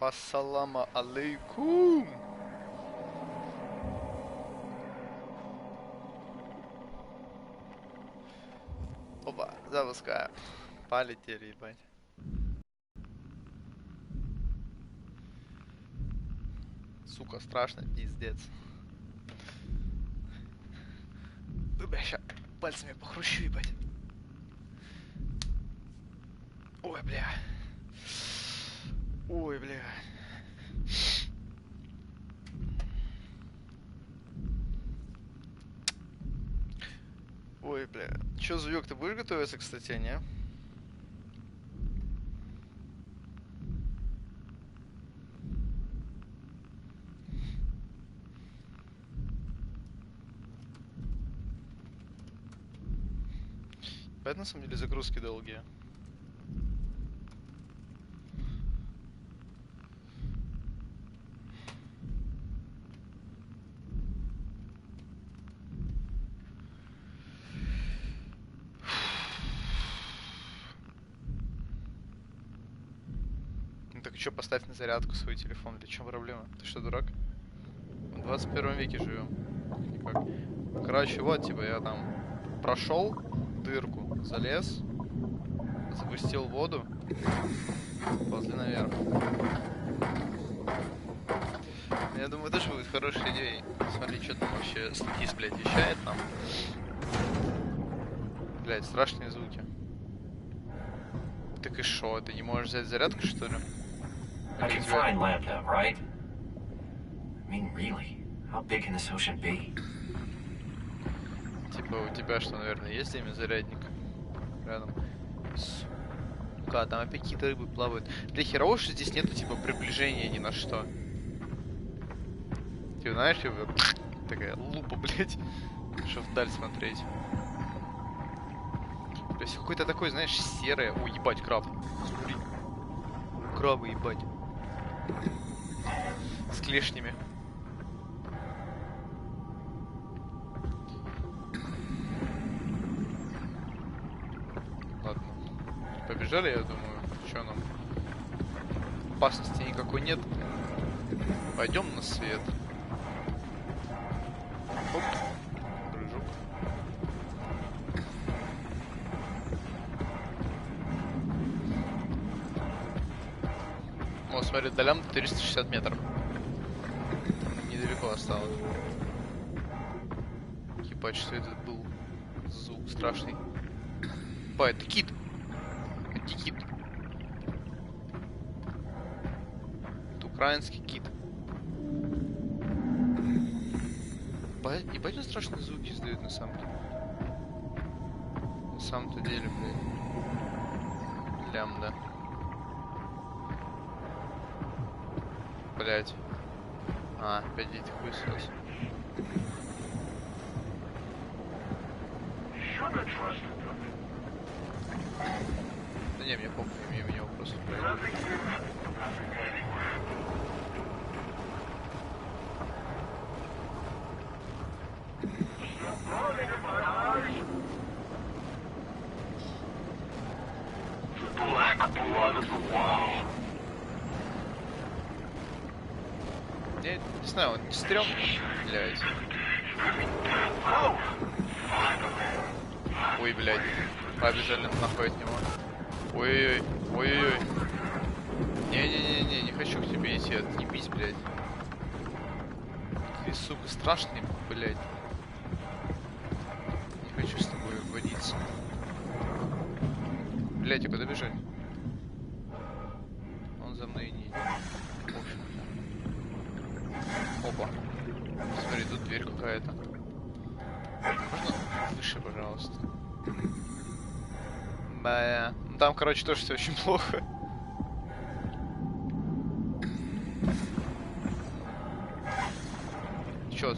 Ассалама алейкум. Опа, запускаю. Полетели, ебать. Сука, страшно, пиздец. Бля, ща пальцами похрущу, ебать. Ой, бля. Ой, бля. Ой, бля. Чё, Зуёк, ты будешь готовиться, кстати, не? Опять на самом деле загрузки долгие. Ну так чё, поставь на зарядку свой телефон, для чего проблема? Ты что, дурак? В 21 веке живем. Никак. Короче, вот, типа, я там прошел дырку, залез, запустил воду, ползли наверх. Я думаю, это же будет хорошей идеей. Смотри, что там вообще статист, блядь, вещает нам. Блядь, страшные звуки. Так и шо, ты не можешь взять зарядку, что ли? I can find laptop, right? I mean, really, how big can this ocean be? Типа у тебя что, наверное, есть имя зарядник? Рядом. Сука, там опять какие-то рыбы плавают. Бля, херово, что здесь нету, типа, приближения ни на что. Ты знаешь, типа, такая лупа, блядь, что вдаль смотреть. То есть какой-то такой, знаешь, серое. Ой, ебать, краб. Смотри. Крабы, ебать. С клешнями. Ладно. Побежали, я думаю. Что нам? Опасности никакой нет. Пойдем на свет. Оп. Прыжок. О, смотри, долям 360 метров. Недалеко осталось. Ебать, что это был звук страшный. Ба, это кит. Это кит. Это украинский кит. Ебать, он страшные звуки издает на самом деле. На самом-то деле, блядь. Лямда. Блядь. А, опять этих хуесос. Да не, мне похуй, мне его просто пройдет. Я не знаю, он не стрёмный, блядь. Ой, блядь. Побежали нахуй от него. Ой-ой-ой. Ой-ой-ой. Не-не-не-не, не хочу к тебе идти, отъебись, блядь. Ты, сука, страшный, блядь. Не хочу с тобой водиться. Блядь, а куда бежать? Он за мной не идет. В общем. Опа. Смотри, тут дверь какая-то. Можно выше, пожалуйста? Да. Ну, там, короче, тоже все очень плохо. Чё?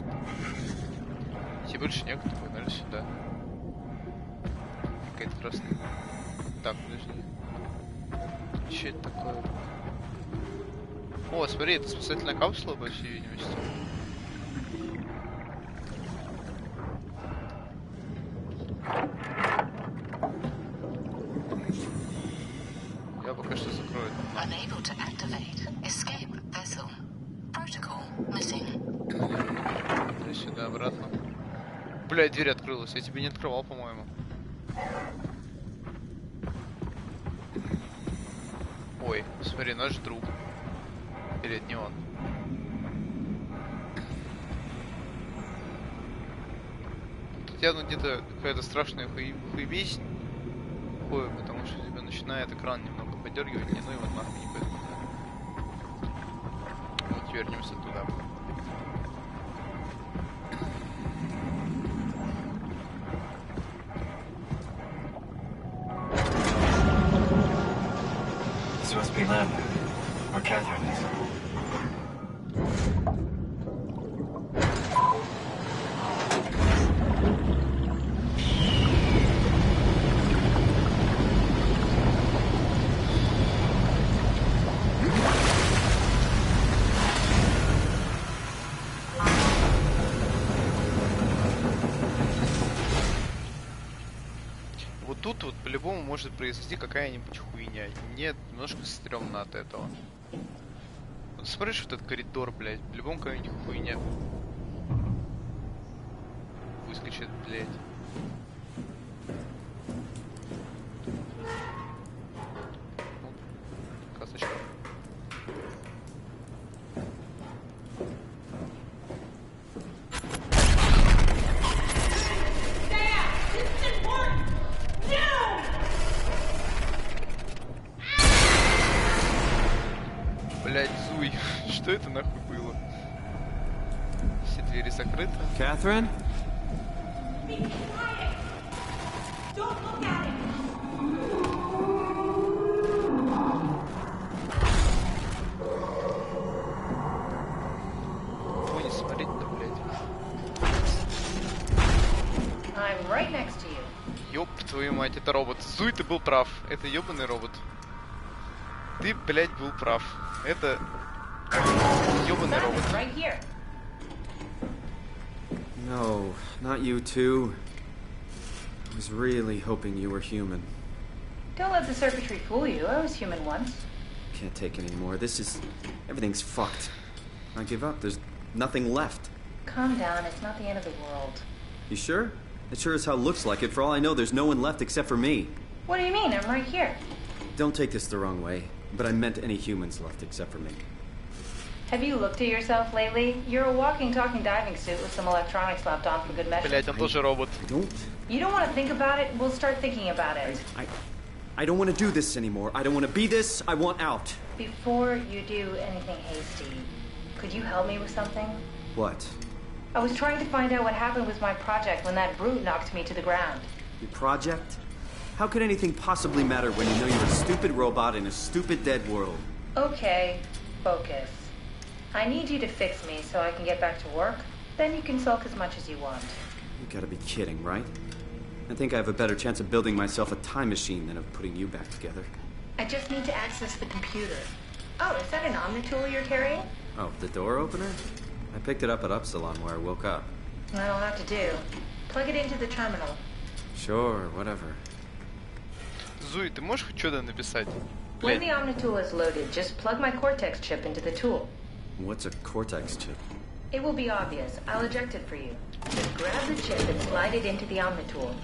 Идти больше некуда, погнали сюда. Какая-то красная. Так, подожди. Че это такое? О, смотри, это спасательная капсула, по всей видимости. Я пока что закрою. activate. Escape vessel. Protocol missing. И сюда, обратно. Блядь, дверь открылась. Я тебе не открывал, по-моему. Ой, смотри, наш друг. Или это не он? Тут явно где-то какая-то страшная хуебись. Хуй, потому что тебя начинает экран немного подергивать, ну и вот нахуй не пойду. Вот вернемся туда. This must be Lambda, where Catherine is. Вот тут вот по-любому может произойти какая-нибудь хуйня. И мне немножко стрёмно от этого. Вот смотришь вот этот коридор, блядь, по-любому какая-нибудь хуйня выскочит, блядь. Касочка. Блять, Зуй, что это нахуй было? Все двери закрыты. Catherine? Ой, не смотреть-то, блядь. I'm right next to you. Ёб твою мать, это робот. Зуй, ты был прав. Это ёбаный робот. Ты, блядь, был прав. Это ёбаный робот. Right here. No, not you too. I was really hoping you were human. Don't let the circuitry fool you. I was human once. Can't take it anymore. Everything's fucked. I give up. There's nothing left. Calm down. It's not the end of the world. You sure? It sure as hell looks like it. For all I know, there's no one left except for me. What do you mean? I'm right here. Don't take this the wrong way, but I meant any humans left except for me. Have you looked at yourself lately? You're a walking, talking diving suit with some electronics slapped on for good measure. Блять, он тоже робот. I don't. You don't want to think about it? We'll start thinking about it. I don't want to do this anymore. I don't want to be this. I want out. Before you do anything hasty, could you help me with something? What? I was trying to find out what happened with my project when that brute knocked me to the ground. Your project? How could anything possibly matter when you know you're a stupid robot in a stupid dead world? Okay, focus. I need you to fix me so I can get back to work. Then you can sulk as much as you want. You gotta be kidding, right? I think I have a better chance of building myself a time machine than of putting you back together. I just need to access the computer. Oh, is that an Omnitool you're carrying? Oh, the door opener? I picked it up at Upsilon where I woke up. That'll have to do. Plug it into the terminal. Sure, whatever. Зуй, ты можешь хоть что-то написать? When Блять, the Omnitool is loaded, just plug my Cortex chip into the tool. What's a Cortex chip? It will be obvious. I'll eject it for you. Just grab the chip and slide it into the Omnitool.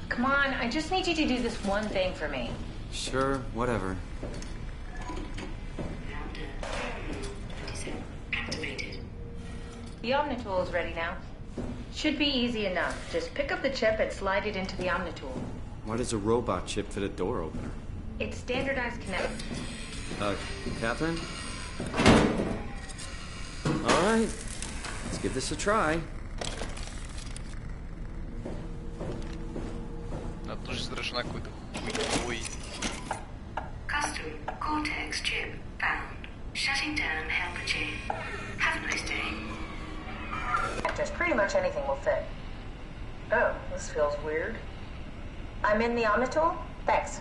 Come on, I just need you to do this one thing for me. Sure, whatever. Activated. The Omnitool is ready now. Should be easy enough. Just pick up the chip and slide it into the Omnitool. Why does a robot chip fit a door opener? It's standardized connect. Catherine? Alright, let's give this a try. она тоже страшна какой-то. Ой. Custom Cortex chip found. Shutting down helper chain. Have a nice day. Just pretty much anything will fit. Oh, this feels weird. I'm in the Omnitool? Thanks.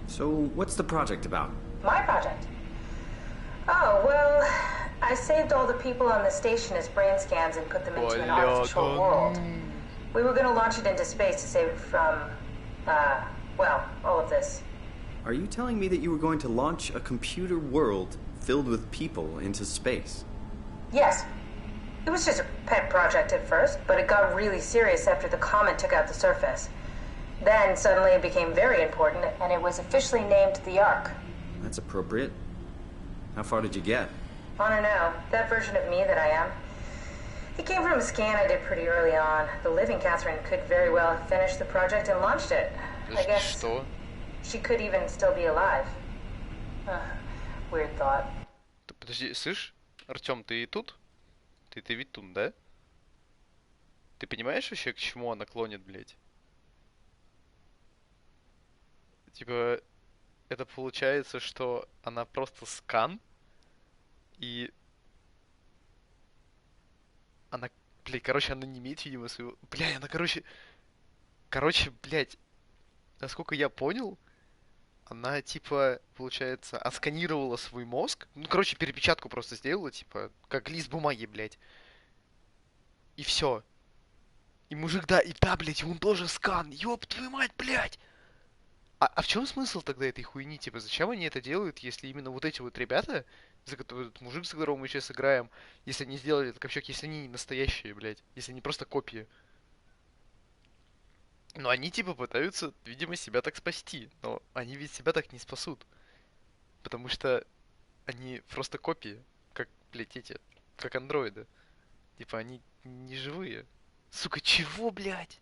So, what's the project about? My project? Oh, well, I saved all the people on the station as brain scans and put them into an artificial world. We were going to launch it into space to save it from, well, all of this. Are you telling me that you were going to launch a computer world filled with people into space? Yes. It was just a pet project at first, but it got really serious after the comet took out the surface. Then suddenly it became very important, and it was officially named the Ark. That's appropriate. How far did you get? I don't know. That version of me that I am. It came from a scan I did pretty early on. The living Catherine could very well have finished the project and launched it. I guess Что? she could even still be alive. Weird thought. Подожди, слышь? Артём, ты и тут? Ты ведь тут, да? Ты понимаешь вообще, к чему она клонит, блядь? Типа, это получается, что она просто скан, и она, блядь, короче, она не имеет, видимо, своего... Блядь, она, короче, блядь, насколько я понял, она, типа, получается, отсканировала свой мозг, ну, короче, перепечатку просто сделала, типа, как лист бумаги, блядь, и все. И мужик, да, блядь, он тоже скан, ёб твою мать, блядь! А в чем смысл тогда этой хуйни? Типа, зачем они это делают, если именно вот эти вот ребята, за которых этот мужик, за которого мы сейчас играем, если они сделали этот ковчег, если они не настоящие, блядь, если они просто копии. Но они типа пытаются, видимо, себя так спасти. Но они ведь себя так не спасут. Потому что они просто копии. Как, блядь, эти, как андроиды. Типа, они не живые. Сука, чего, блядь?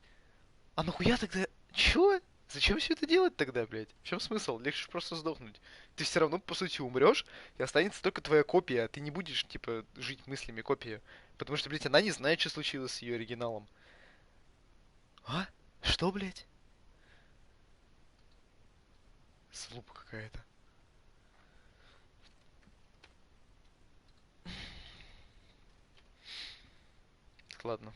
А нахуя тогда... Чё? Зачем все это делать тогда, блядь? В чем смысл? Легче просто сдохнуть. Ты все равно, по сути, умрешь, и останется только твоя копия, а ты не будешь, типа, жить мыслями копии. Потому что, блядь, она не знает, что случилось с ее оригиналом. А? Что, блядь? Слупа какая-то. Ладно,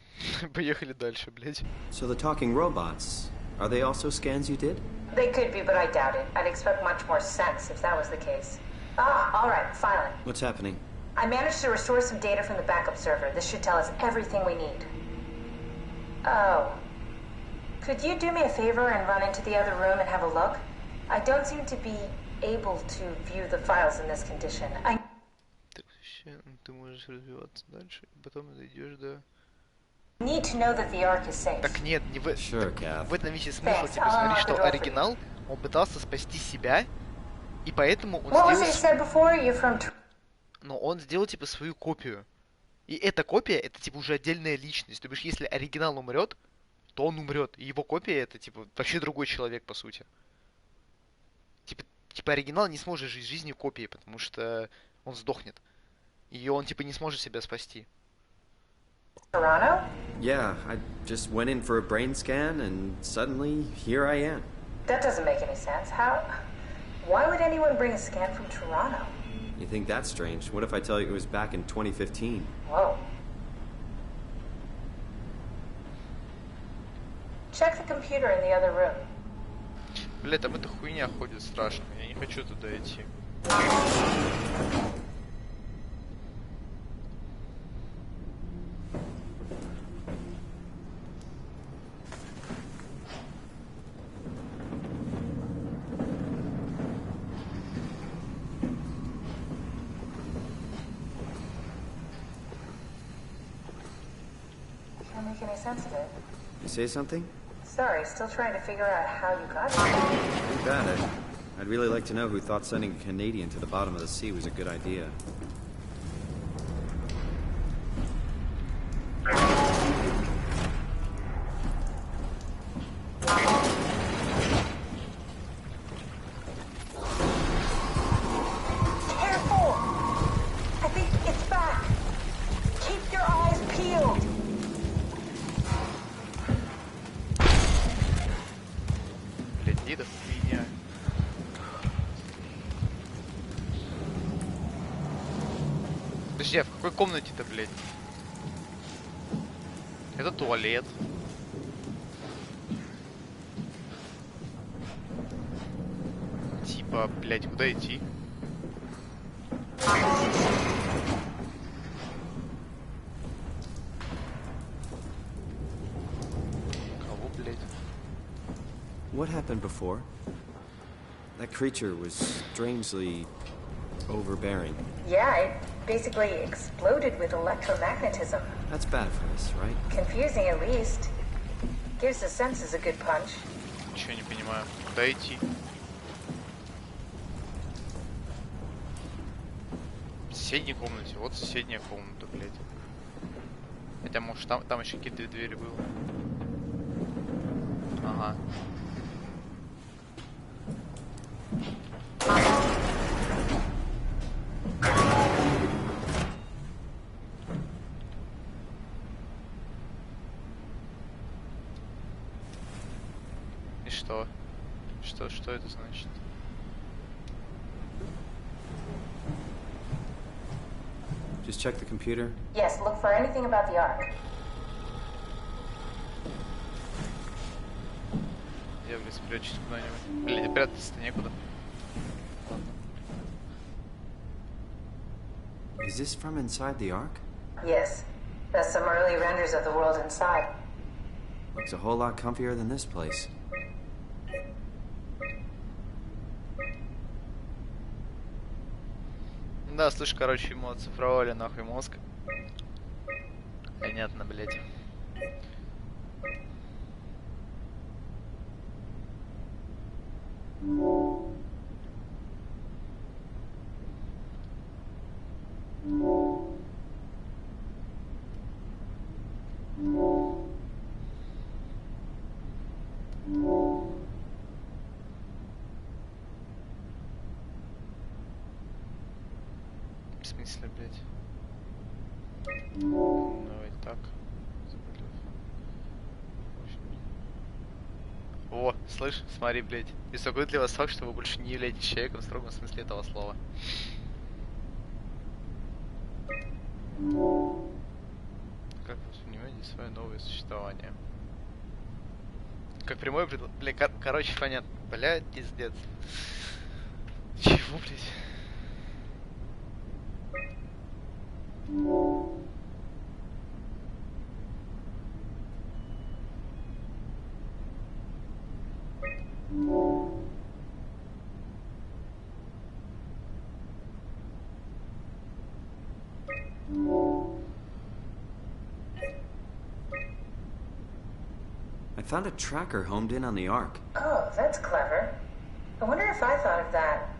поехали дальше, блядь. So the talking robots, are they also scans you did? They could be, but I doubt it. I'd expect much more sense if that was the case. All right, finally. What's happening? I managed to restore some data from the backup server. This should tell us everything we need. Oh. Could you do me a favor and run into the other room and have a look? I don't seem to be able to view the files in this condition. Ты можешь развиваться дальше, и потом дойдешь до... Need to know that the Ark is safe. Так нет, не в... Sure, Cav. В этом весь смысл. Типа, смотри, что оригинал, он пытался спасти себя, и поэтому он сделал... Но он сделал, типа, свою копию. И эта копия, это, типа, уже отдельная личность. То бишь, если оригинал умрет, то он умрет. И его копия, это, типа, вообще другой человек, по сути. Типа, оригинал не сможет жить жизнью копии, потому что он сдохнет. И он, типа, не сможет себя спасти. Toronto? Yeah, I just went in for a brain scan, and suddenly, here I am. That doesn't make any sense. How? Why would anyone bring a scan from Toronto? You think that's strange? What if I tell you it was back in 2015? Whoa. Check the computer in the other room. Бля, там эта хуйня ходит страшно. Я не хочу туда идти. Can't make any sense of it. You say something? Sorry, still trying to figure out how you got here. Too bad. I'd really like to know who thought sending a Canadian to the bottom of the sea was a good idea. Careful! I think it's back. Keep your eyes peeled. Блядь, где эта хуйня? Подожди, а в какой комнате-то, блядь? Это туалет. Типа, блядь, куда идти? Кого, блядь? What happened before? That creature was strangely overbearing. Yeah, it basically exploded with electromagnetism. That's bad for us, right? Confusing at least. Gives the senses a good punch. Ничего не понимаю. Куда идти? В соседней комнате. Вот соседняя комната, блядь. Хотя, может, там еще какие-то двери было. Ага. И что? Что это значит? Just check the computer. Yes, look for anything about the Ark. Я, блядь, спрячусь куда-нибудь. Блядь, прятаться-то некуда. Is this from inside the Ark? Yes, that's some early renders of the world inside. Looks a whole lot comfier than this place. Да, слышь, короче, ему оцифровали нахуй мозг. Понятно, блядь. В смысле, блядь? Давай так. О, слышь, смотри, блядь. Беспокоит ли вас факт, что вы больше не являетесь человеком в строгом смысле этого слова? Как вы воспринимаете свое новое существование? Как прямое предложение... Бля, короче, понятно. Бля, пиздец. Чего, блядь? I found a tracker homed in on the Ark. Oh, that's clever. I wonder if I thought of that.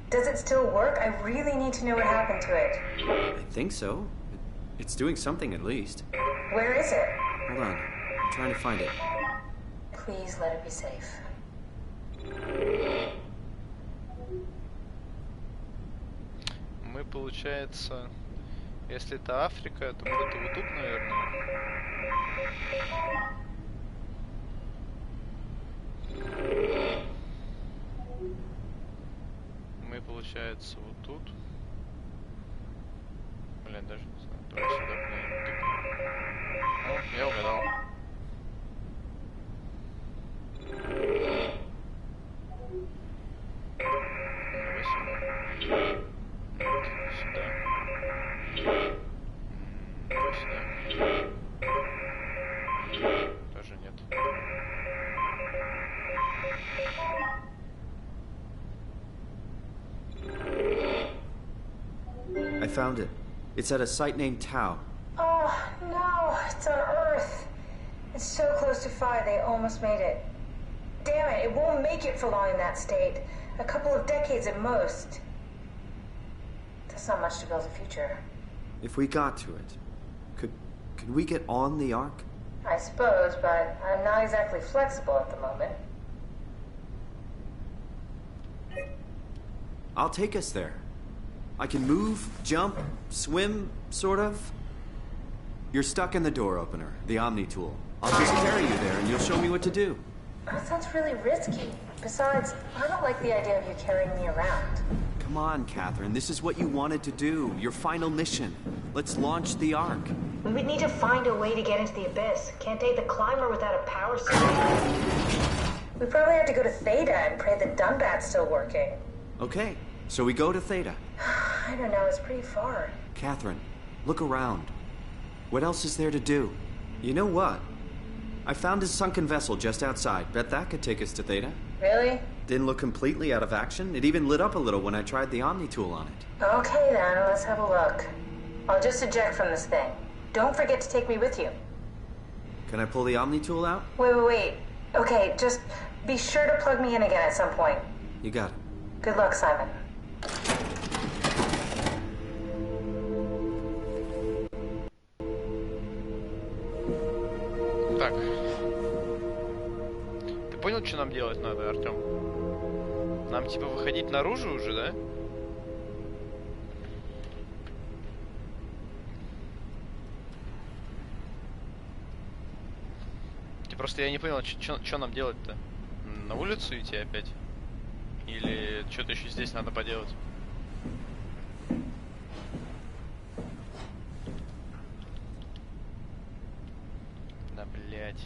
Does it still work? I really need to know what happened to it. I think so. It's doing something at least. Where is it? Hold on. I'm trying to find it. Please let it be safe. Мы, получается, если это Африка, то где-то вот тут, наверное. Мы, получается, вот тут. Блин, даже не знаю. Давай сюда куда-нибудь тыкнем. О, я угадал. Давай сюда. Вот, сюда. Давай сюда. Тоже нет. I found it. It's at a site named Tau. Oh, no, it's on Earth. It's so close to 5, they almost made it. Damn it, it won't make it for long in that state. A couple of decades at most. That's not much to build a future. If we got to it, could we get on the Ark? I suppose, but I'm not exactly flexible at the moment. I'll take us there. I can move, jump, swim, sort of. You're stuck in the door opener, the Omni tool. I'll just carry you there and you'll show me what to do. That sounds really risky. Besides, I don't like the idea of you carrying me around. Come on, Catherine. This is what you wanted to do. Your final mission. Let's launch the Ark. We would need to find a way to get into the Abyss. Can't take the climber without a power suit. We probably have to go to Theta and pray that Dunbat's still working. Okay, so we go to Theta. I don't know, it's pretty far. Catherine, look around. What else is there to do? You know what? I found a sunken vessel just outside. Bet that could take us to Theta. Really? Didn't look completely out of action. It even lit up a little when I tried the Omni tool on it. Okay then, let's have a look. I'll just eject from this thing. Don't forget to take me with you. Can I pull the Omni tool out? Wait. Okay, just be sure to plug me in again at some point. You got it. Good luck, Simon. Так. Ты понял, что нам делать надо, Артём? Нам типа выходить наружу уже, да? Просто я не понял, что нам делать-то? На улицу идти опять? Или что-то еще здесь надо поделать? Да, блять.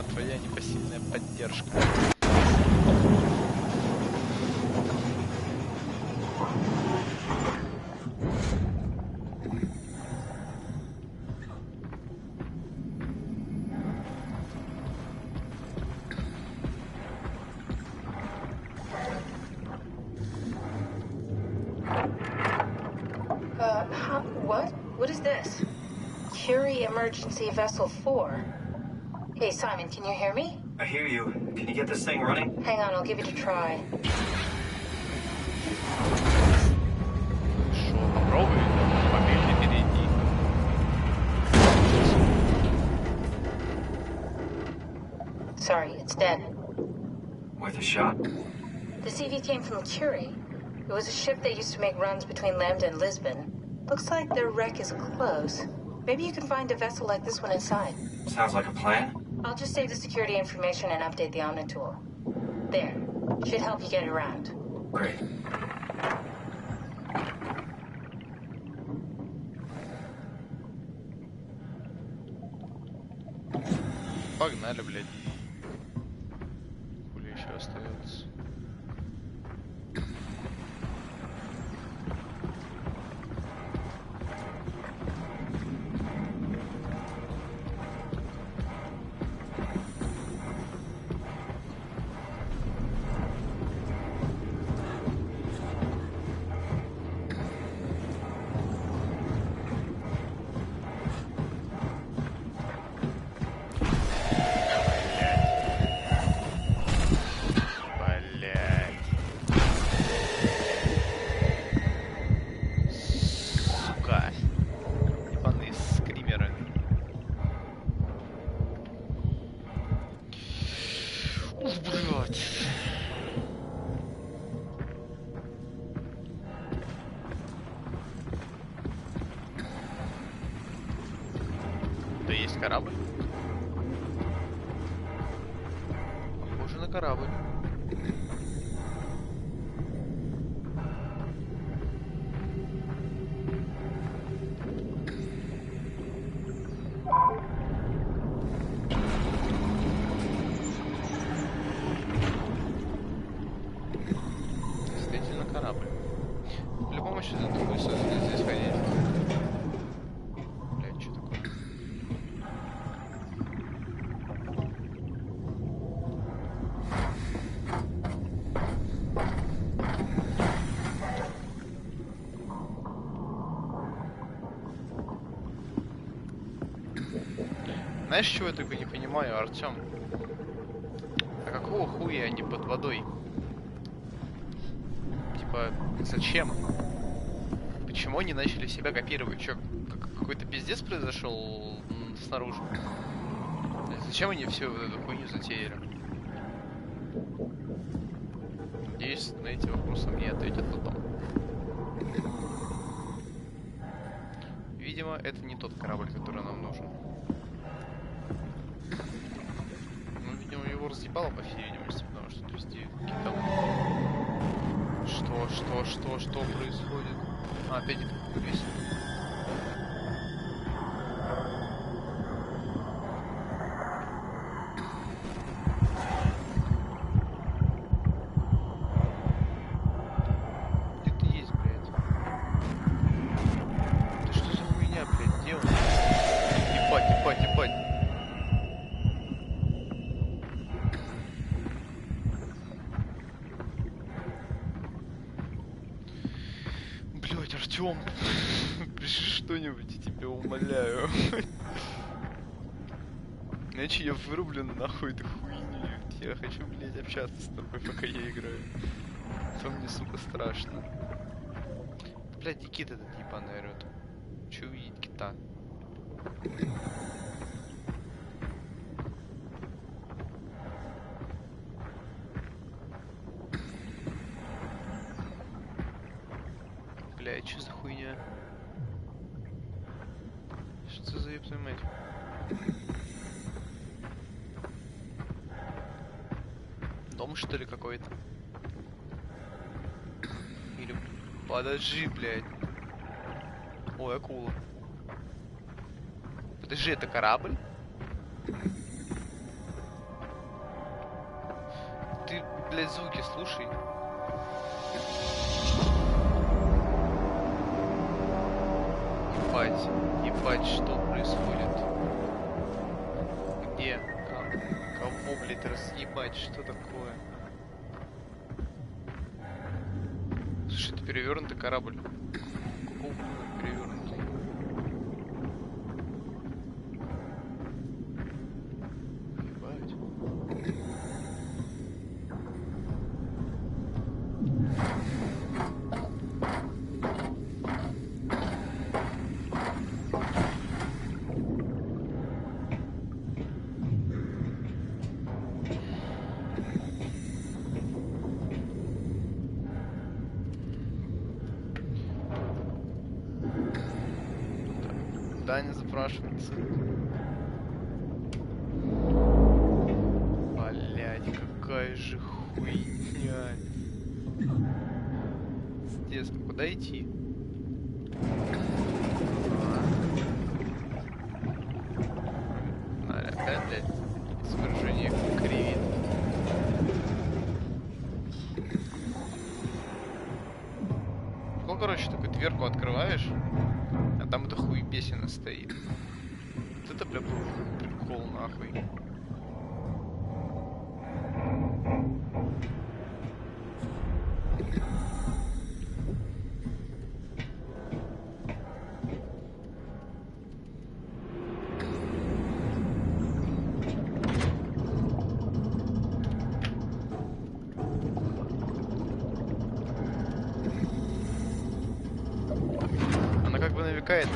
Твоя непосильная поддержка. What is this? Curie Emergency Vessel 4. Hey, Simon, can you hear me? I hear you. Can you get this thing running? Hang on, I'll give it a try. Шо, попробуй мобильный перейти. Sorry, it's dead. Worth a shot? The CV came from Curie. It was a ship that used to make runs between Lambda and Lisbon. Looks like their wreck is close. Maybe you can find a vessel like this one inside. Sounds like a plan. I'll just save the security information and update the Omni tool. There. Should help you get around. Great. Погнали, блядь. Хули еще остается? Да есть корабль. Похоже на корабль. Действительно корабль. По-любому сейчас такой здесь ходить. Блять, что такое? Знаешь, чего я только не понимаю, Артём? А какого хуя они под водой? Типа, зачем? Почему они начали себя копировать? Чё, какой-то пиздец произошел снаружи. Зачем они все вот эту хуйню затеяли? Надеюсь, на эти вопросы мне ответят потом. Видимо, это не тот корабль, который нам нужен. Ну, видимо, его разъебало, по всей видимости, потому что везде какие-то... Что происходит? А, опять это песня. Артём, пиши что-нибудь, я тебя умоляю. Иначе я вырублю нахуй эту хуйню. Я хочу, блядь, общаться с тобой, пока я играю. То мне, сука, страшно. Блядь, и кит этот ебаный орёт. Чё увидеть кита? Блядь, что за хуйня? Что за ебаная мать? Дом, что ли, какой-то? Или... Подожди, блядь. Ой, акула. Подожди, это корабль? Ты, блядь, звуки слушай. Ебать, что происходит? Где? Кого, блядь, разъебать? Что такое? Слушай, это перевернутый корабль. Какого хуя перевернутый? Ебать. Даня запрашивается. Блядь, какая же хуйня. Пиздец, куда идти? Опять, блядь, изображение кривит. Ну, короче, такую дверку открываешь, а там эта хуебесина стоит. Вот это, бля, был прикол, нахуй.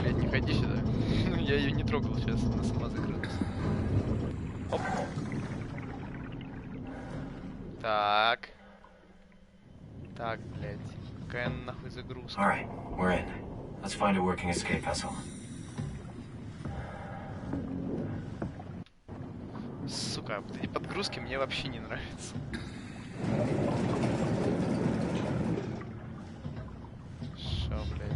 Блядь, не ходи сюда. Я ее не трогал сейчас, она сама закрылась. Оп. Так. Так, блядь. Какая нахуй загрузка? Alright, we're in. Let's find a working escape vessel. Сука, вот эти подгрузки мне вообще не нравятся. Шо, блядь.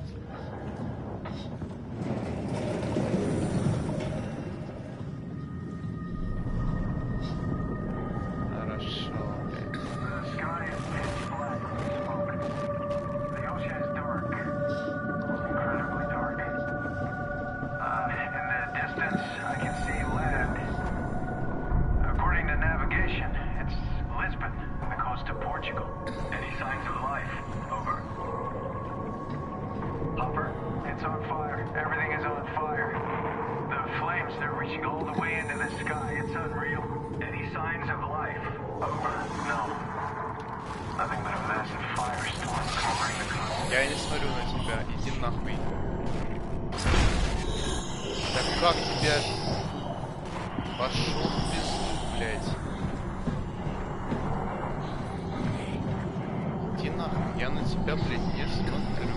Я не смотрю на тебя, иди нахуй. как тебя... Пошел в пизду, блядь. Иди нахуй, я на тебя, блядь, не смотрю.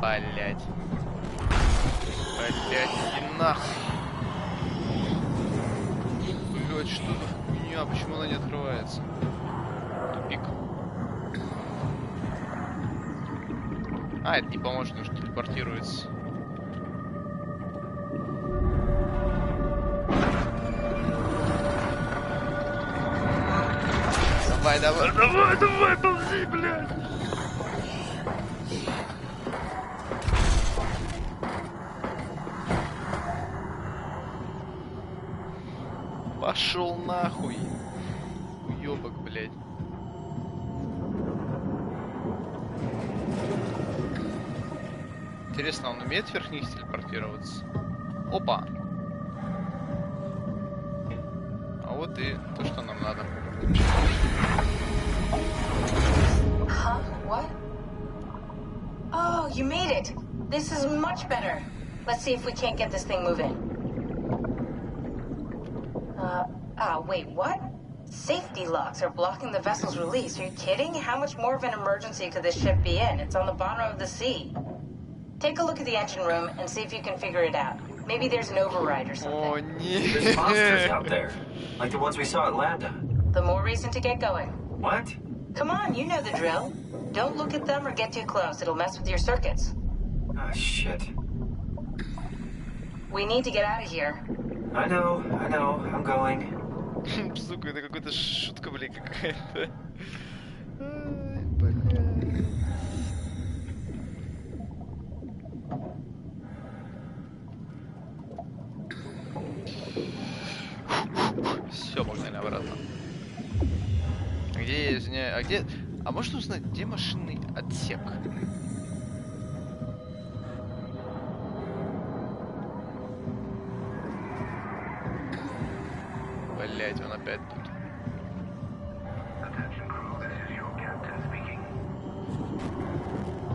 Блядь. Блядь, иди нахуй. Блядь, что за хуйня? Почему она не открывается? Тупик. А, это не поможет, потому что телепортируется. Давай, давай, давай, давай, ползи, блядь. Пошел нахуй. Уёбок, блядь. Интересно, он умеет вверх них телепортироваться? Опа! А вот и то, что нам надо. Huh? What? Oh, you made it. This is much better. Let's see if we can't get this thing moving. Wait, what? Safety locks are blocking the vessel's release. Are you kidding? How much more of an emergency could this ship be in? It's on the bottom of the sea. Take a look at the engine room and see if you can figure it out. Maybe there's an override or something. О, нет. There's monsters out there, like the ones we saw at Lambda. The more reason to get going. What? Come on, you know the drill. Don't look at them or get too close. It'll mess with your circuits. Ah, shit. We need to get out of here. I know, I'm going. Сука, это какая-то шутка, блин, какая-то. Ай, блядь. Все, погнали обратно. Где я извиняюсь? А где... А можно узнать, где машинный отсек? Блять, он опять тут. Attention crew, this is your captain speaking.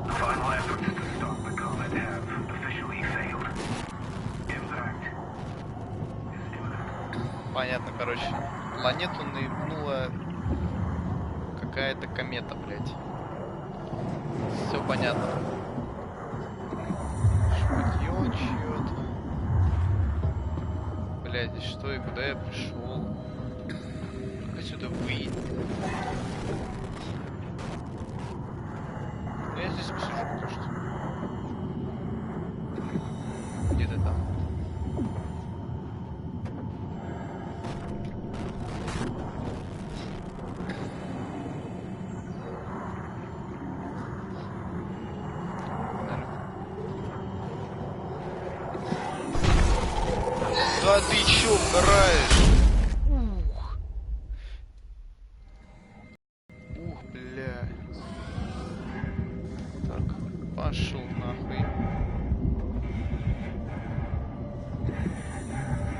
Final efforts to stop the comet have officially failed. Impact is imminent. Понятно, короче. Планету наебнула какая-то комета, блять. Все понятно. Шматьё чьё-то. Блядь, здесь что и куда я пришел? Как отсюда выйти? Я здесь посижу пока что. Где ты там? Да ты чё, вгораешь? Ух, бля. Так, пошел нахуй.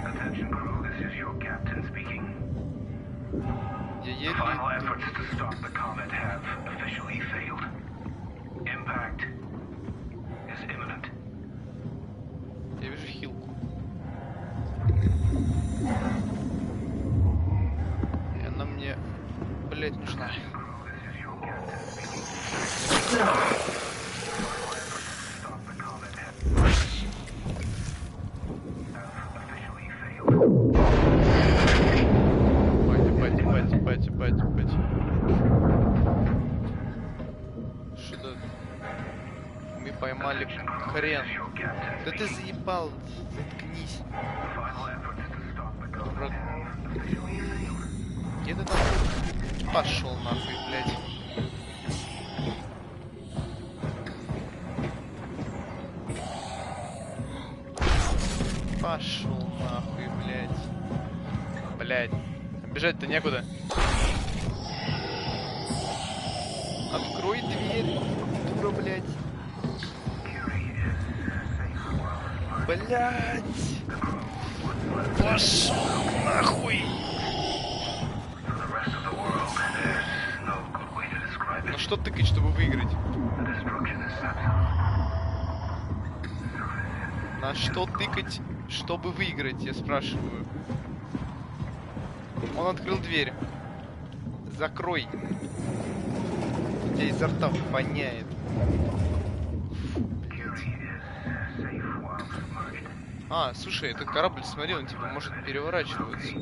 Attention crew, this is your captain speaking. Я еле Final иду. efforts to stop the comet have officially failed. Impact is imminent. Я вижу хилку. И она мне, блять, нужна. Пати. Что-то... Мы поймали хрен. Да ты заебал, заткнись. Добро... Где ты там? Пошел нахуй, блядь. Пошел нахуй, блядь. Блядь. Бежать-то некуда. Открой дверь, дура, блядь. Блядь. Пошел нахуй. Ну что тыкать, чтобы выиграть? На что тыкать, чтобы выиграть, я спрашиваю. Он открыл дверь. Закрой. У тебя изо рта воняет. А, слушай, этот корабль, смотри, он типа может переворачиваться.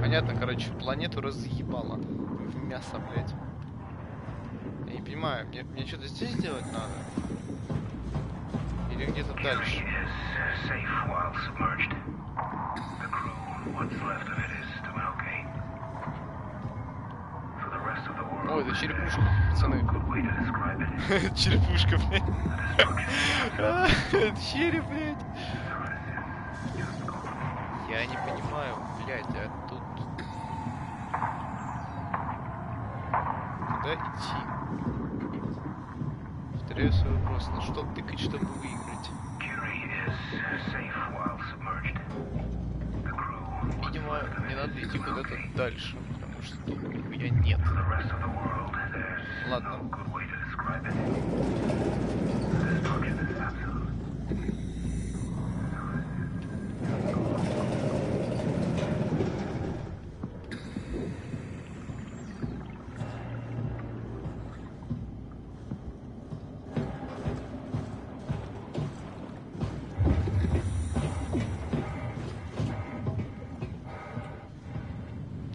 Понятно, короче, планету разъебало в мясо, блядь. Я не понимаю, мне что-то здесь делать надо? Или где-то дальше? Ой, это черепушка, пацаны. Черепушка, блядь. Череп, блядь. Я не понимаю, блядь, а тут... Куда идти? Повторяю свой вопрос, на что тыкать, чтобы выиграть? Видимо, мне надо идти куда-то дальше, потому что тут нихуя нет. Ладно.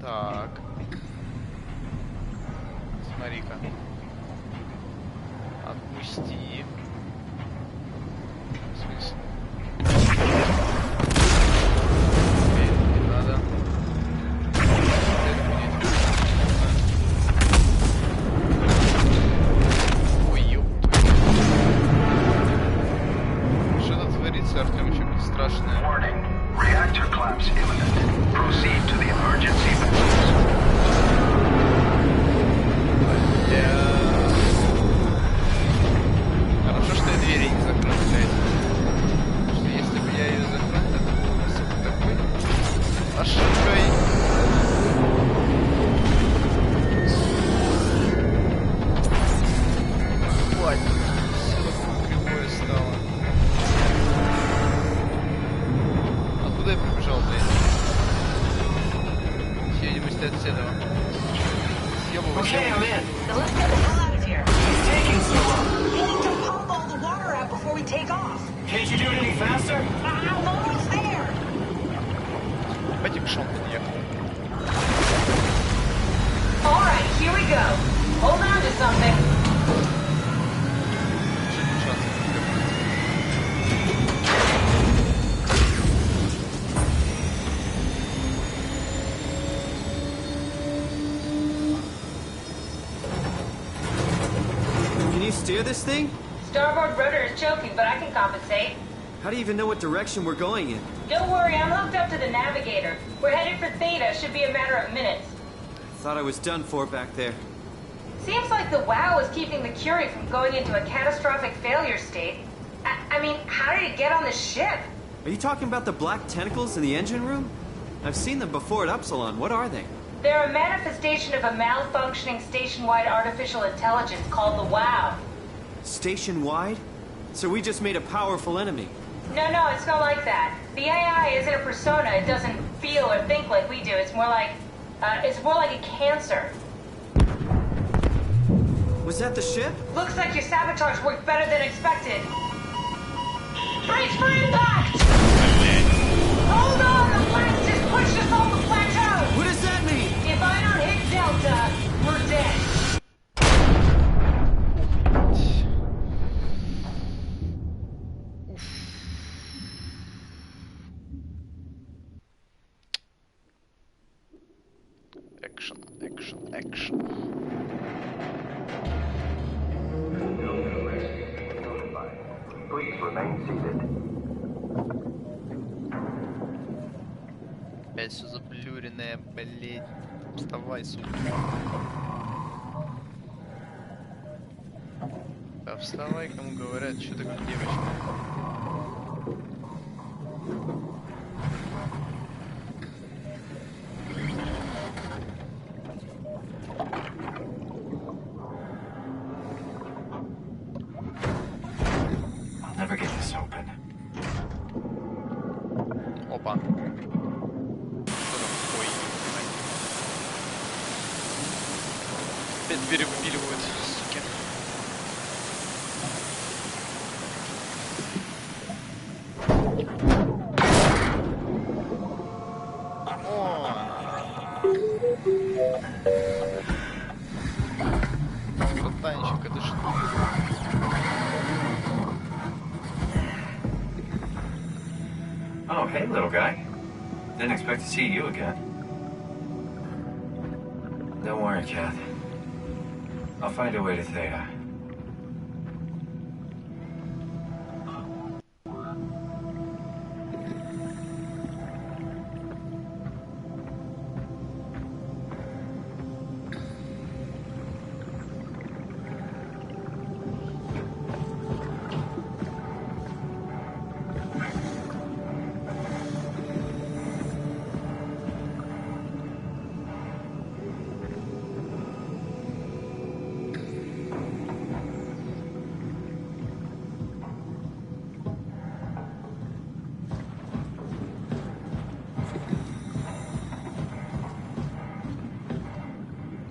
Так. Смотри-ка. Отпусти. В смысле? Теперь не надо. Ой, ёп. Что-то творится, Артем, что-нибудь страшное. Reactor collapse imminent. Proceed to the emergency vessels. Хорошо, что я двери не закрыл, блядь. Потому что если бы я ее закрыл, это было бы все такой ошибкой. Ебать, все такое кривое стало. Откуда я прибежал, блядь? Все видимости от седова. Съебывайся. Okay, I'm in. So let's get the hell out of here. It's taking so long. We need to pump all the water out before we take off. Can't you do it any faster? I'm almost there. Пойди пешком подъехал. All right, here we go. Hold on to something. Can you steer this thing? Starboard rudder is choking, but I can compensate. How do you even know what direction we're going in? Don't worry, I'm hooked up to the navigator. We're headed for Theta. Should be a matter of minutes. Thought I was done for back there. Seems like the WOW is keeping the Curie from going into a catastrophic failure state. I mean, how did it get on the ship? Are you talking about the black tentacles in the engine room? I've seen them before at Upsilon. What are they? They're a manifestation of a malfunctioning station-wide artificial intelligence called the WOW. Station-wide? So we just made a powerful enemy. No, it's not like that. The AI isn't a persona. It doesn't feel or think like we do. It's more like a cancer. Was that the ship? Looks like your sabotage worked better than expected. Brace for impact! Hold on, the blast just pushed us off the plateau! What does that mean? If I don't hit Delta, we're dead. Action. Please remain seated. Опять все заблюренное, блядь. Вставай, сука. Да вставай, кому говорят, что ты как девочка. Опять двери выпиливают, суки. Братанчик, это что? Oh, hey, little guy. Didn't expect to see you again. Don't worry, Kath. I'll find a way to Theta.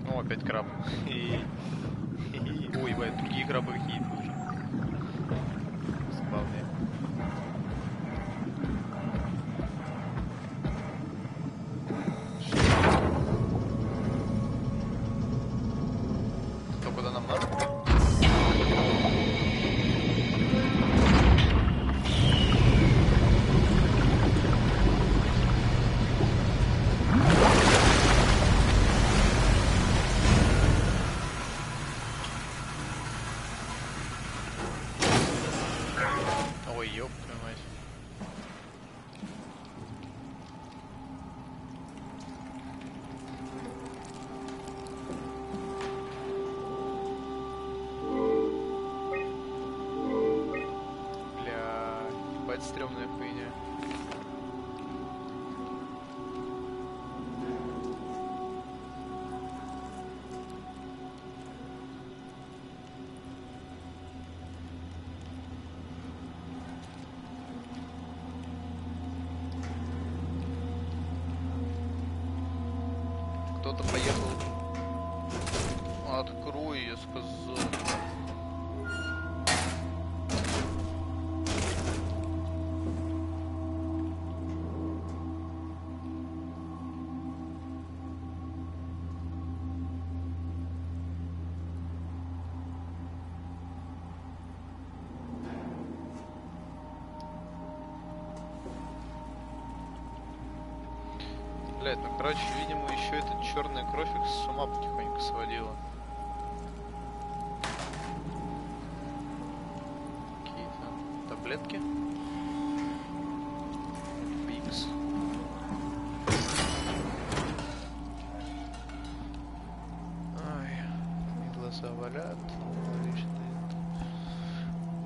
Ну, опять краб. Ой, бывают другие крабы какие-то уже. Забавные. То, куда нам надо? Ой, ёб твою мать. Бля, ебать стрёмная хуйня. Кто-то поехал. Открой, я сказал. Блять, ну короче, видимо, еще эта черная кровь их с ума потихоньку сводила. Какие-то таблетки. Викс. Ай, и глаза валят.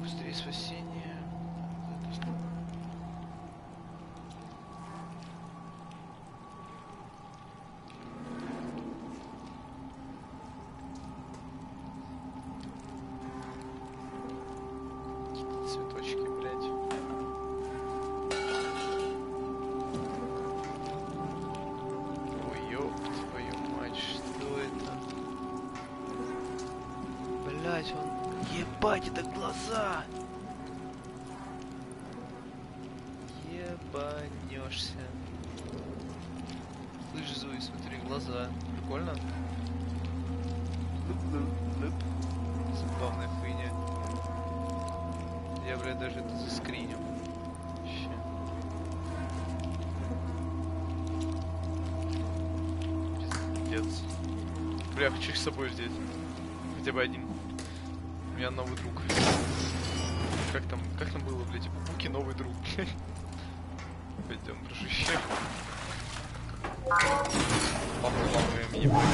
Быстрее спасение. Цветочки, блядь. Ой, ёб твою мать, что это? Блядь, он... Ебать, это глаза! Ебанешься. Слышь, Зуи, смотри, глаза. Прикольно? Лып-лып-лып. Забавная хуйня. Я, блядь, даже это заскринил. Вообще. Пиздец. Бля, хочу их с собой взять. Хотя бы один. У меня новый друг. Как там было, блядь, Буки новый друг. Пойдем, дружище. Папа, я меня будет.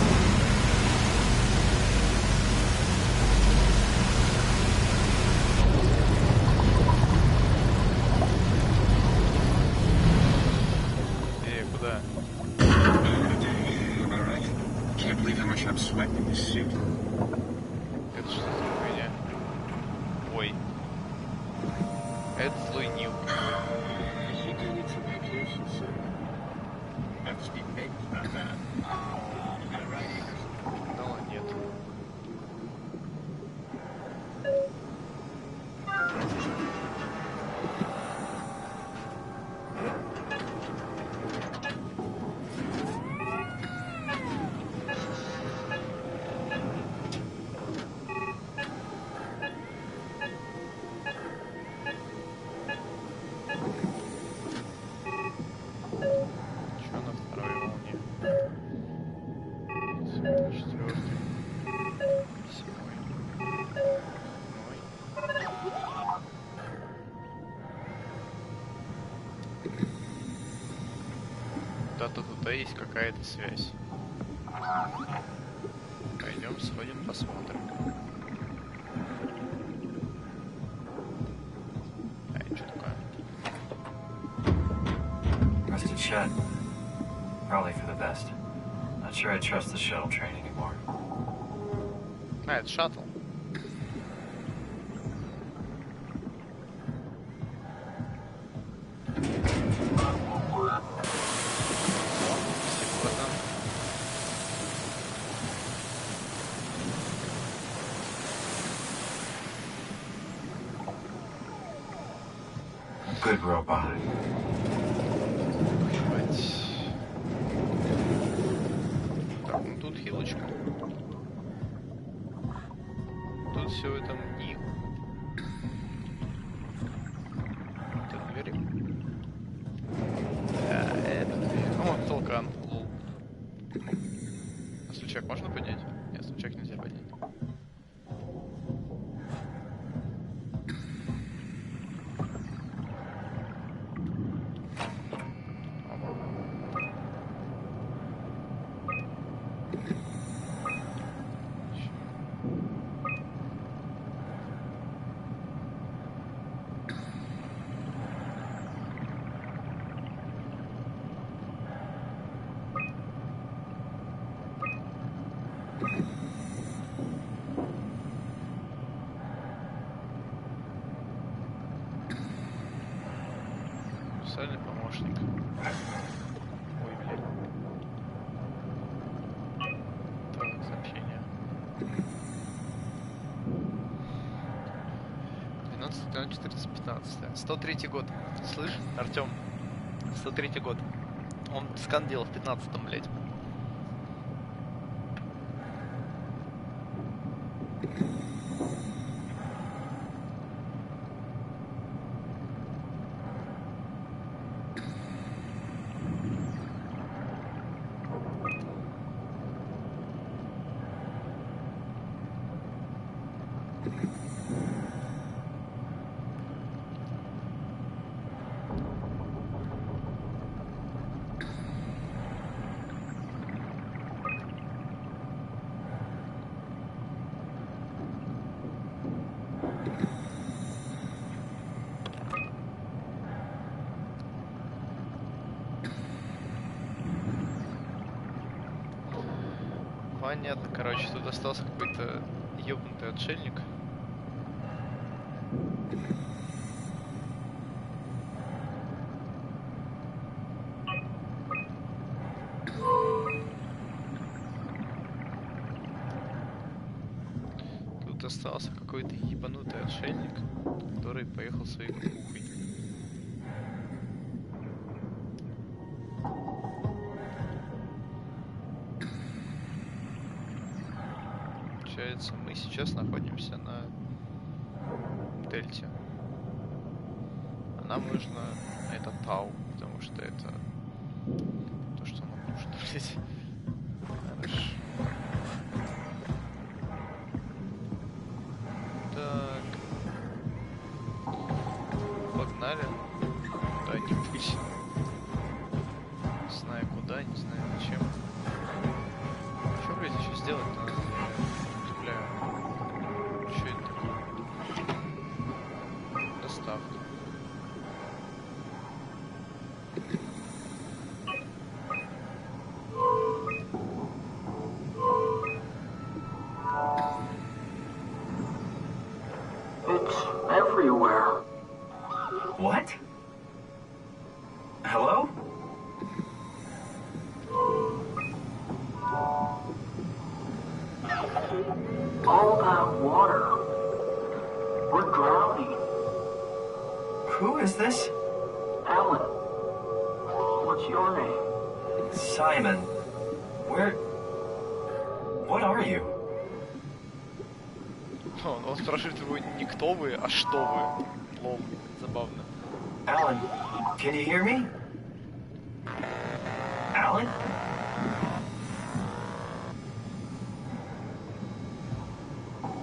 Куда? Это что за хуйня? Ой. Это злой Нил. Да ладно, нет. Куда-то туда есть какая-то связь. Пойдем, сходим, посмотрим. А, что такое? Rusted shut. Probably for the best. Not sure I trust the shuttle train anymore. А, это шаттл. Good robot. Так, ну тут хилочка. Тут все в этом не. Тут двери. Да, это дверь. О, толкан. Лол. А случак можно поднять? Нет, случак нельзя поднять. Специальный помощник. Ой, блин. Так, сообщение. 12.14.15. 103 год. Слышь, Артём? 103 год. Он скан делал в 15-м, блядь. Понятно, короче, тут остался какой-то ёбнутый отшельник. Тут остался какой-то ебанутый отшельник, который поехал своей кукухой. Получается, мы сейчас находимся на дельте. А нам нужно это Тау, потому что это то, что нам нужно, блять. Хорошо. Так. Погнали. Куда-нибудь. Не знаю куда, не знаю зачем. Что, блядь, еще сделать-то надо? Что это такое? Доставка. It's everywhere. What? Hello? All that water. We're drowning. Who is this? Alan, what's your name? Simon. Where... What are you? Он спрашивает его не кто вы, а что вы. Лол, забавно. Alan, can you hear me? Alan?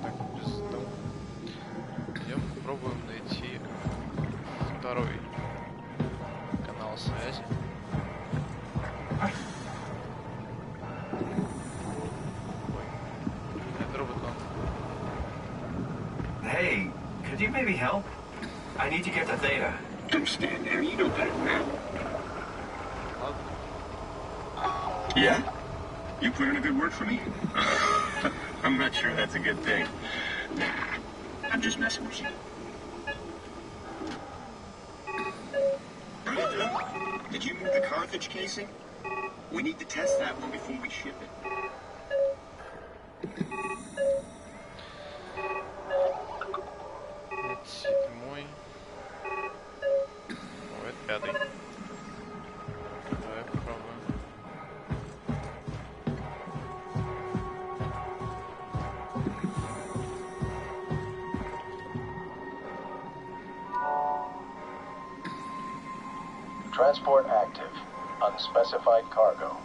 Так, идем попробуем найти второй канал связи. maybe help? I need to get to Theta. Don't stand there. You know better than that. Ладно. Yeah? You put in a good word for me? I'm not sure that's a good thing. Nah, I'm just messing with you. Brenda, did you move the Carthage casing? We need to test that one before we ship it. Это 7-й. О, это 5-й. Давай попробуем. Transport active. Unspecified cargo.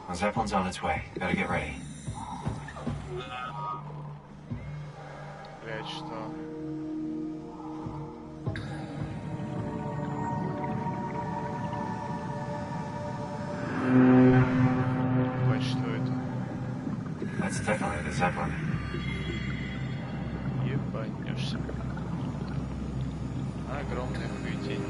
Well, Zeppelin's on its way. Better get ready. Блять, что? Ебать, что это? That's definitely the Zeppelin. Ебанешься. Огромный хуетень.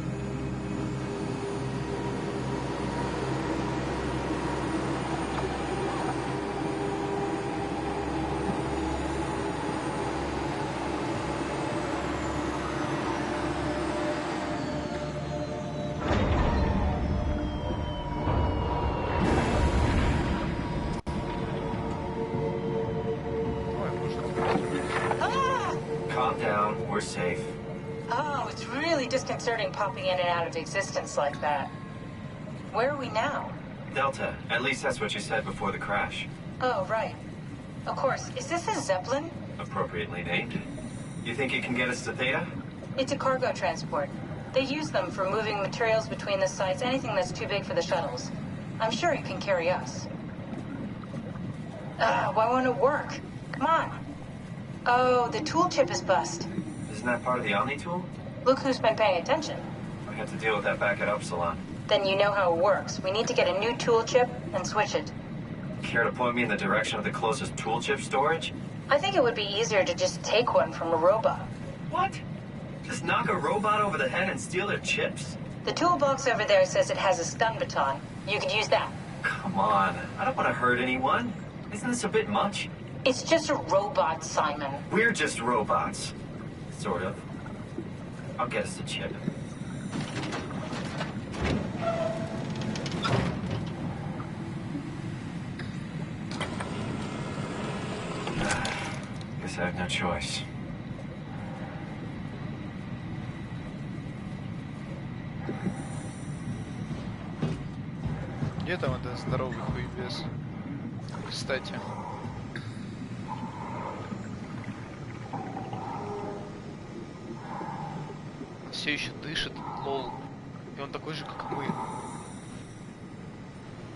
Calm down. We're safe. Oh, it's really disconcerting popping in and out of existence like that. Where are we now? Delta. At least that's what you said before the crash. Oh, right. Of course. Is this a Zeppelin? Appropriately named. You think it can get us to Theta? It's a cargo transport. They use them for moving materials between the sites, anything that's too big for the shuttles. I'm sure it can carry us. Why won't it work? Come on. Oh, the tool chip is bust. Isn't that part of the Omni tool? Look who's been paying attention. I had to deal with that back at Upsilon. Then you know how it works. We need to get a new tool chip and switch it. Care to point me in the direction of the closest tool chip storage? I think it would be easier to just take one from a robot. What? Just knock a robot over the head and steal their chips? The toolbox over there says it has a stun baton. You could use that. Come on. I don't want to hurt anyone. Isn't this a bit much? It's just a robot, Simon. We're just robots. Sort of. I'll get us the chip. Guess I have no choice. Где там этот здоровый хуебес? Кстати. Все еще дышит, лол. И он такой же, как мы.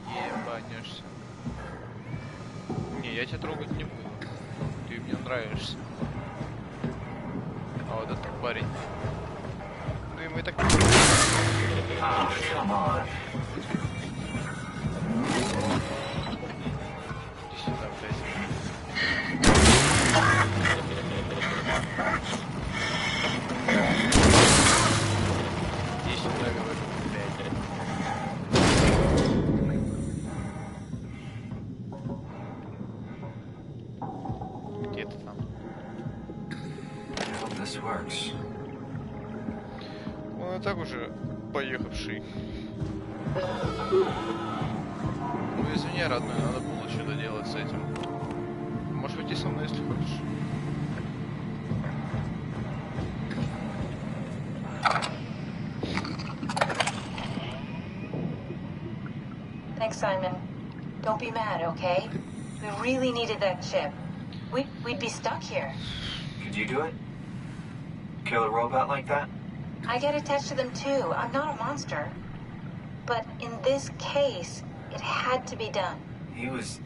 Ебанешься. Не, я тебя трогать не буду. Ты мне нравишься. А вот этот парень. Ну и мы так... Oh, come on. Иди сюда, блядь. Иди сюда, говорю, блядь. Где ты там? I hope this works. Он и так уже поехавший. Ну извини, родной, надо было что-то делать с этим. Можешь уйти со мной, если хочешь. Thanks, Simon. Don't be mad, okay? We really needed that chip. We'd be stuck here. Could you do it? Kill a robot like that? I get attached to them too. I'm not a monster. But in this case, it had to be done. He was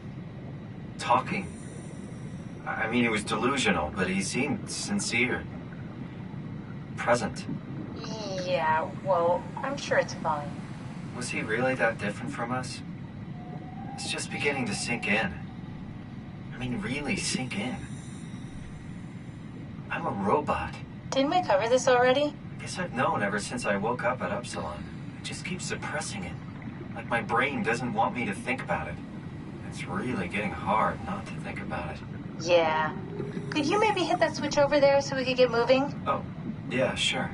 talking. I mean, he was delusional, but he seemed sincere. Present. Yeah, well, I'm sure it's fine. Was he really that different from us? It's just beginning to sink in. I mean, really sink in. I'm a robot. Didn't we cover this already? I guess I've known ever since I woke up at Upsilon. I just keep suppressing it. Like my brain doesn't want me to think about it. It's really getting hard not to think about it. Yeah. Could you maybe hit that switch over there so we could get moving? Oh, yeah, sure.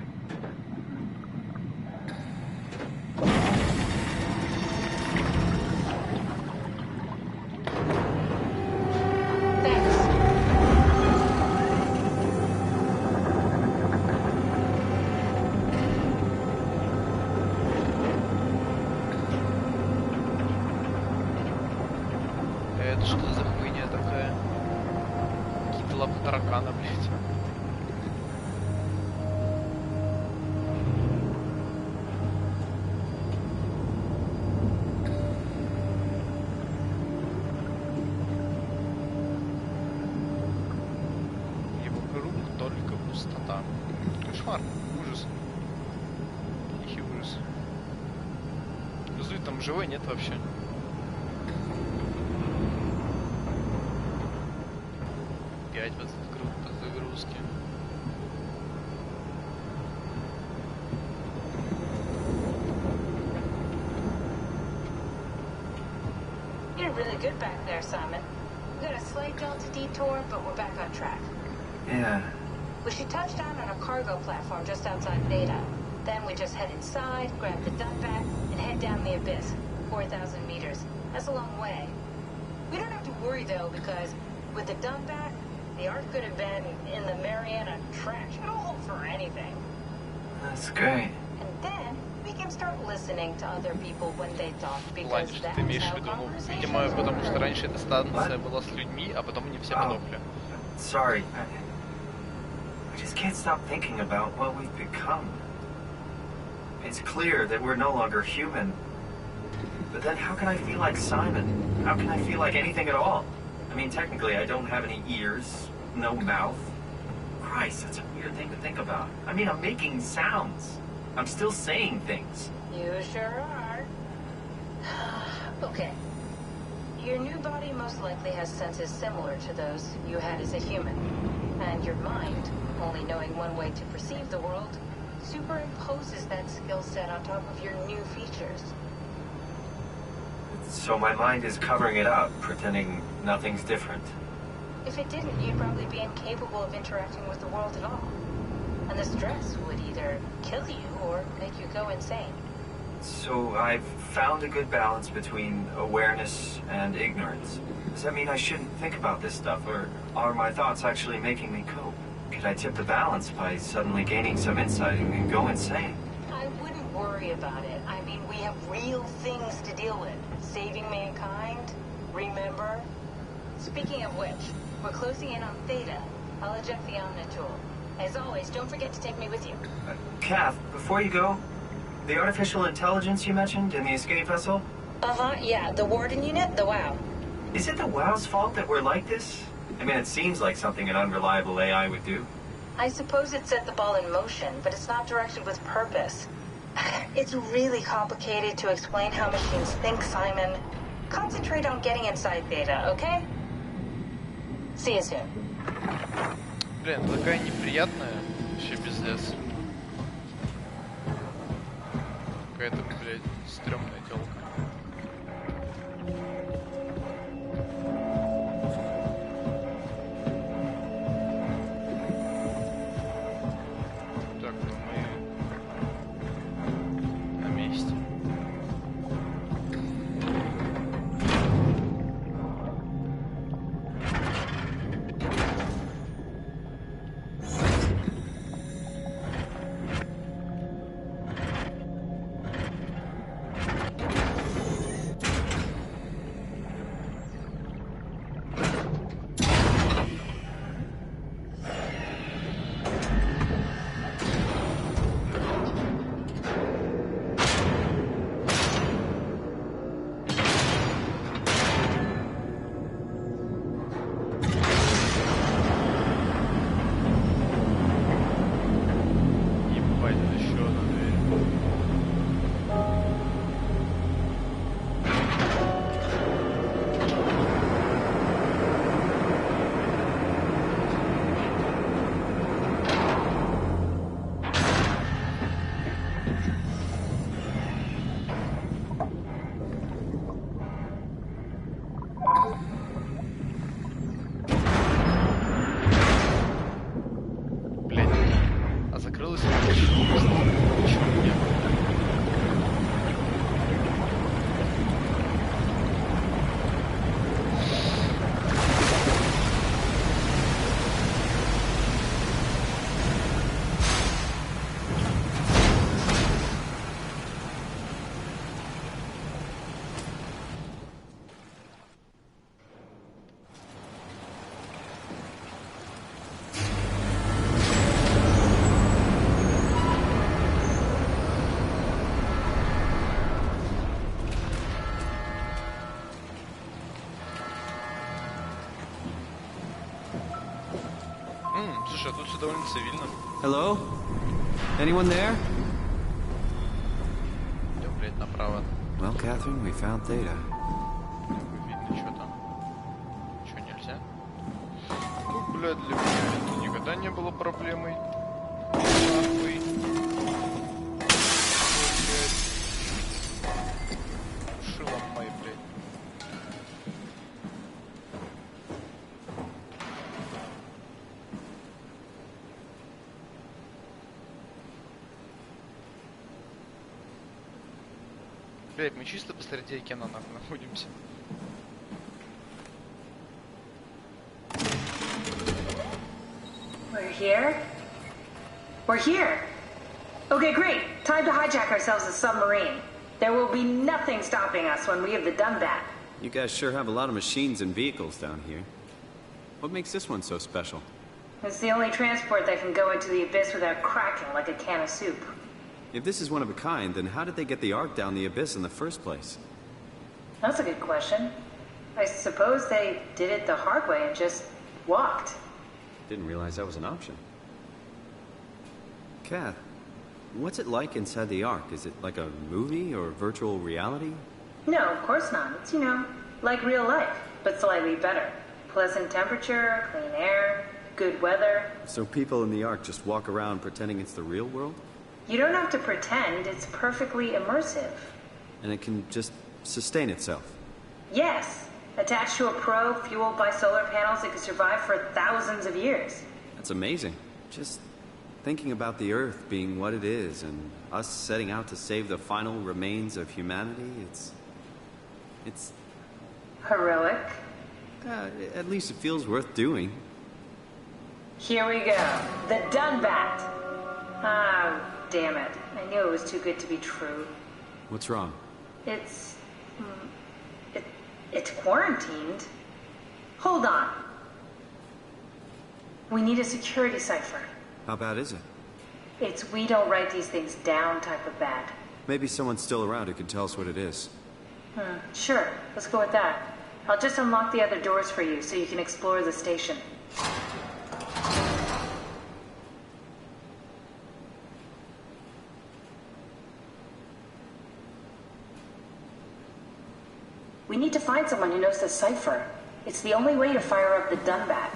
Thanks. Это что за хуйня такая? Какие-то лапы таракана, блядь. И вокруг только пустота. Кошмар. Ужас. Тихий ужас. Разуй, там живой нет вообще. Опять в этот круг по загрузке. You're really good back there, Simon. We got a slight delta detour, but we're back on track. Yeah. We should touch down on a cargo platform just outside Theta. Then we just head inside, grab the dump bag, and head down the abyss. 4,000 meters. That's a long way. We don't have to worry, though, because with the dump bag, the Ark could have been in the Mariana Trench. It'll hold for anything. That's great. And then we can start listening to other people when they talk, because Ладно, что that's ты имеешь в how виду? Ну, conversations видимо, go. потому что раньше эта станция была с людьми, а потом они все подохли. Sorry. I just can't stop thinking about what we've become. It's clear that we're no longer human. But then how can I feel like Simon? How can I feel like anything at all? I mean, technically, I don't have any ears, no mouth. Christ, that's a weird thing to think about. I mean, I'm making sounds. I'm still saying things. You sure are. Okay. Your new body most likely has senses similar to those you had as a human. And your mind, only knowing one way to perceive the world, superimposes that skill set on top of your new features. So my mind is covering it up, pretending nothing's different. If it didn't, you'd probably be incapable of interacting with the world at all. And the stress would either kill you or make you go insane. So I've found a good balance between awareness and ignorance. Does that mean I shouldn't think about this stuff, or are my thoughts actually making me cope? Could I tip the balance by suddenly gaining some insight and go insane? I wouldn't worry about it. I mean, we have real things to deal with. Saving mankind, remember? Speaking of which, we're closing in on Theta. I'll eject the Omnitool. As always, don't forget to take me with you. Kath, before you go, the artificial intelligence you mentioned in the escape vessel? Uh-huh, yeah, the Warden unit, the WOW. Is it the WOW's fault that we're like this? I mean, it seems like something an unreliable AI would do. I suppose it set the ball in motion, but it's not directed with purpose. It's really complicated to explain how machines think, Simon. Concentrate on getting inside Theta, okay? See you soon. Блин, такая неприятная, вообще пиздец. Какая-то, блядь, стрёмная тёлка. Так, ну мы на месте. Слушай, а тут все довольно цивильно. Hello? Anyone there? Идем, блядь, направо. Well, Catherine, we found Theta. Видно, что там. Что, нельзя? Ну, блядь, для меня это никогда не было проблемой. Нахуй. Шилом мой, блядь. Блядь, мы чисто посреди океана нахуй находимся. We're here? We're here! Okay, great. Time to hijack ourselves a submarine. There will be nothing stopping us when we have done that. You guys sure have a lot of machines and vehicles down here. What makes this one so special? It's the only transport that can go into the abyss without cracking like a can of soup. If this is one of a kind, then how did they get the Ark down the abyss in the first place? That's a good question. I suppose they did it the hard way and just walked. Didn't realize that was an option. Kath, what's it like inside the Ark? Is it like a movie or virtual reality? No, of course not. It's, like real life, but slightly better. Pleasant temperature, clean air, good weather. So people in the Ark just walk around pretending it's the real world? You don't have to pretend, it's perfectly immersive. And it can just sustain itself? Yes. Attached to a probe fueled by solar panels, it could survive for thousands of years. That's amazing. Just thinking about the Earth being what it is and us setting out to save the final remains of humanity, it's... Heroic. At least it feels worth doing. Here we go. The Dunbat. Ah, damn it. I knew it was too good to be true. What's wrong? It's quarantined. Hold on. We need a security cipher. How bad is it? It's we don't write these things down type of bad. Maybe someone's still around who can tell us what it is. Sure. Let's go with that. I'll just unlock the other doors for you so you can explore the station. We need to find someone who knows the cipher. It's the only way to fire up the Dunbat.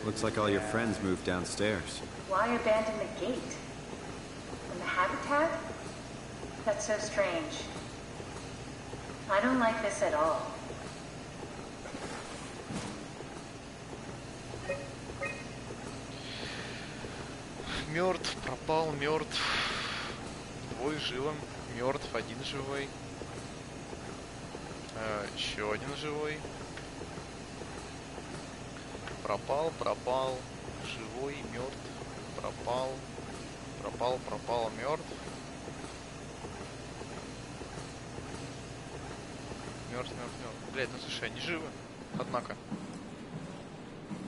Looks like all your friends moved downstairs. Why abandon the gate? And the habitat? That's so strange. I don't like this at all. Мертв, пропал, мертв. Двое живым, мертв, один живой. Еще один живой. Пропал, пропал, живой, мертв, пропал, пропал, пропал, мертв. Мертв, мертв, мертв. Блять, ну слушай, они живы. Однако.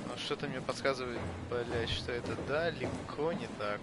Но что-то мне подсказывает, блять, что это далеко не так.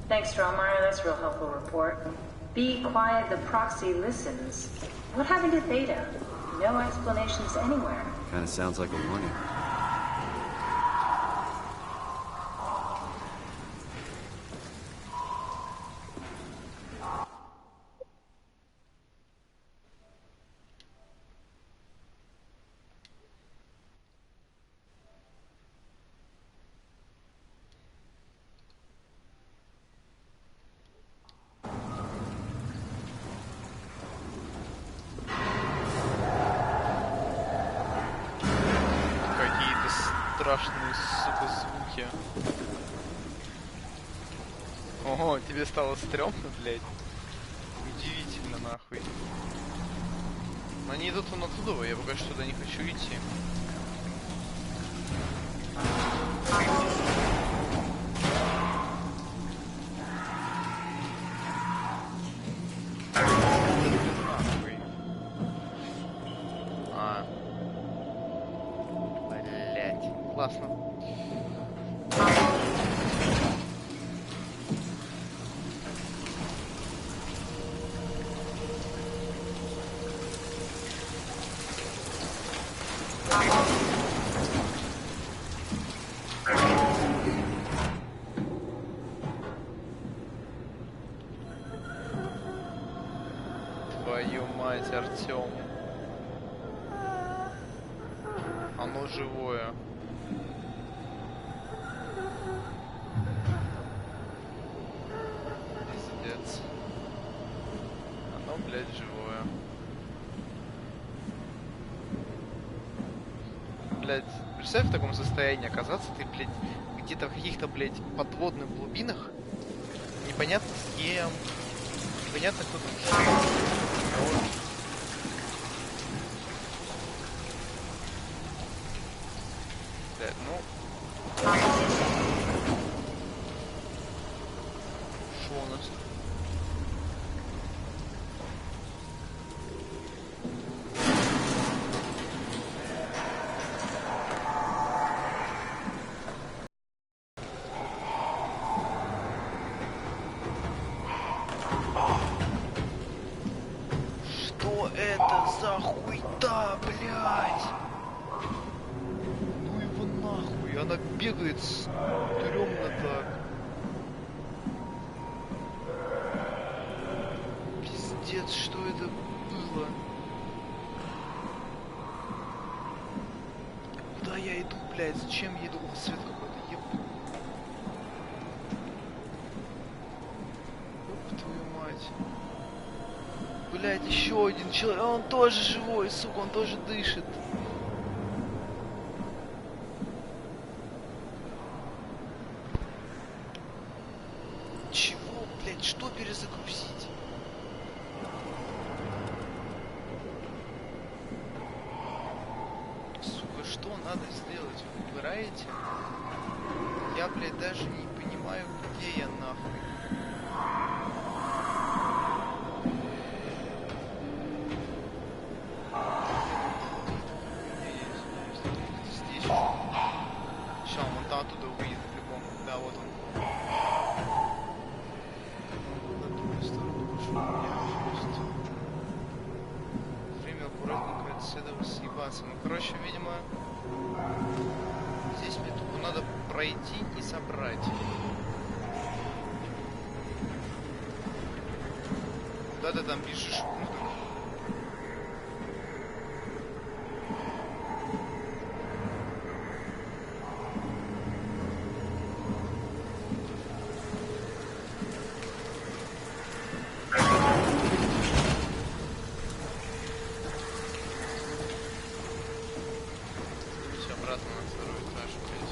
Thanks, Strohmeyer. That's a real helpful report. Be quiet, the proxy listens. What happened to Theta? No explanations anywhere. Kinda sounds like a warning. страшные, сука, звуки. Ого, тебе стало стрёмно, блядь. Удивительно, нахуй. Но они идут вон оттуда, я пока что туда не хочу идти. Нахуй. Блядь, классно. Твою мать, Артём. Оно живое. Пиздец. Оно, блядь, живое. Блядь, представь в таком состоянии оказаться, ты, блядь, где-то в каких-то, блядь, подводных глубинах. Непонятно с кем. Непонятно, кто там живет. Блядь, ну... Шо у нас? Что это за хуйта, блядь? Ну его нахуй, она бегает стрёмно так. Пиздец, что это было? Куда я иду, блядь? Зачем я иду? Свет какой-то, еб. Ёб твою мать. Блядь, еще один человек. Он тоже живой, сука, он тоже дышит. Чего, блядь, что перезагрузить? Сука, что надо сделать? Вы убираете? Я, блядь, даже не понимаю, где я нахуй. Здесь. Сейчас, он там оттуда выйдет по-любому. Да, вот он. На другую сторону пошел. Время аккуратненько от этого съебаться. Ну, короче, видимо, здесь мне тупо надо пройти и собрать. Куда ты там пишешь? Обратно на второй этаж опять.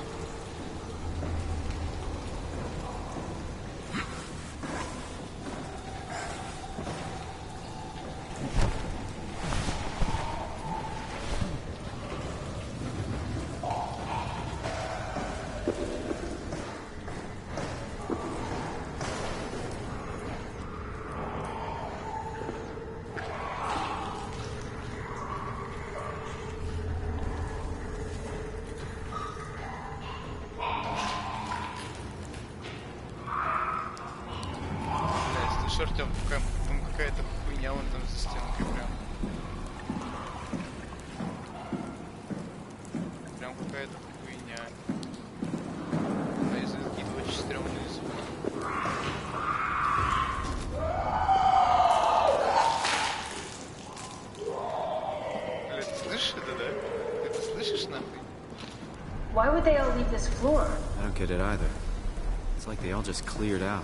Артём, там какая-то хуйня вон там за стенкой прям. Прям какая-то хуйня. А если какие-то очень стрёмные звуки. Бля, ты слышишь это, да? Ты это слышишь нахуй? Why would they all leave this floor? I don't get it either. It's like they all just cleared out.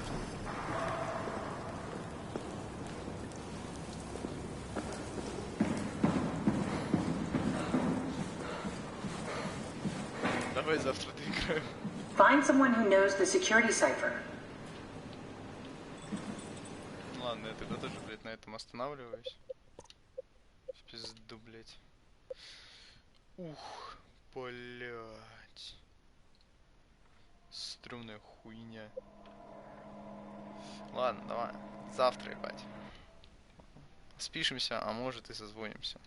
Давай завтра доиграем. Find someone who knows the security cipher. Ладно, я тогда тоже, блядь, на этом останавливаюсь. В пизду, блядь. Ух, блядь. Стрёмная хуйня. Ладно, давай. Завтра, ебать. Спишемся, а может и созвонимся.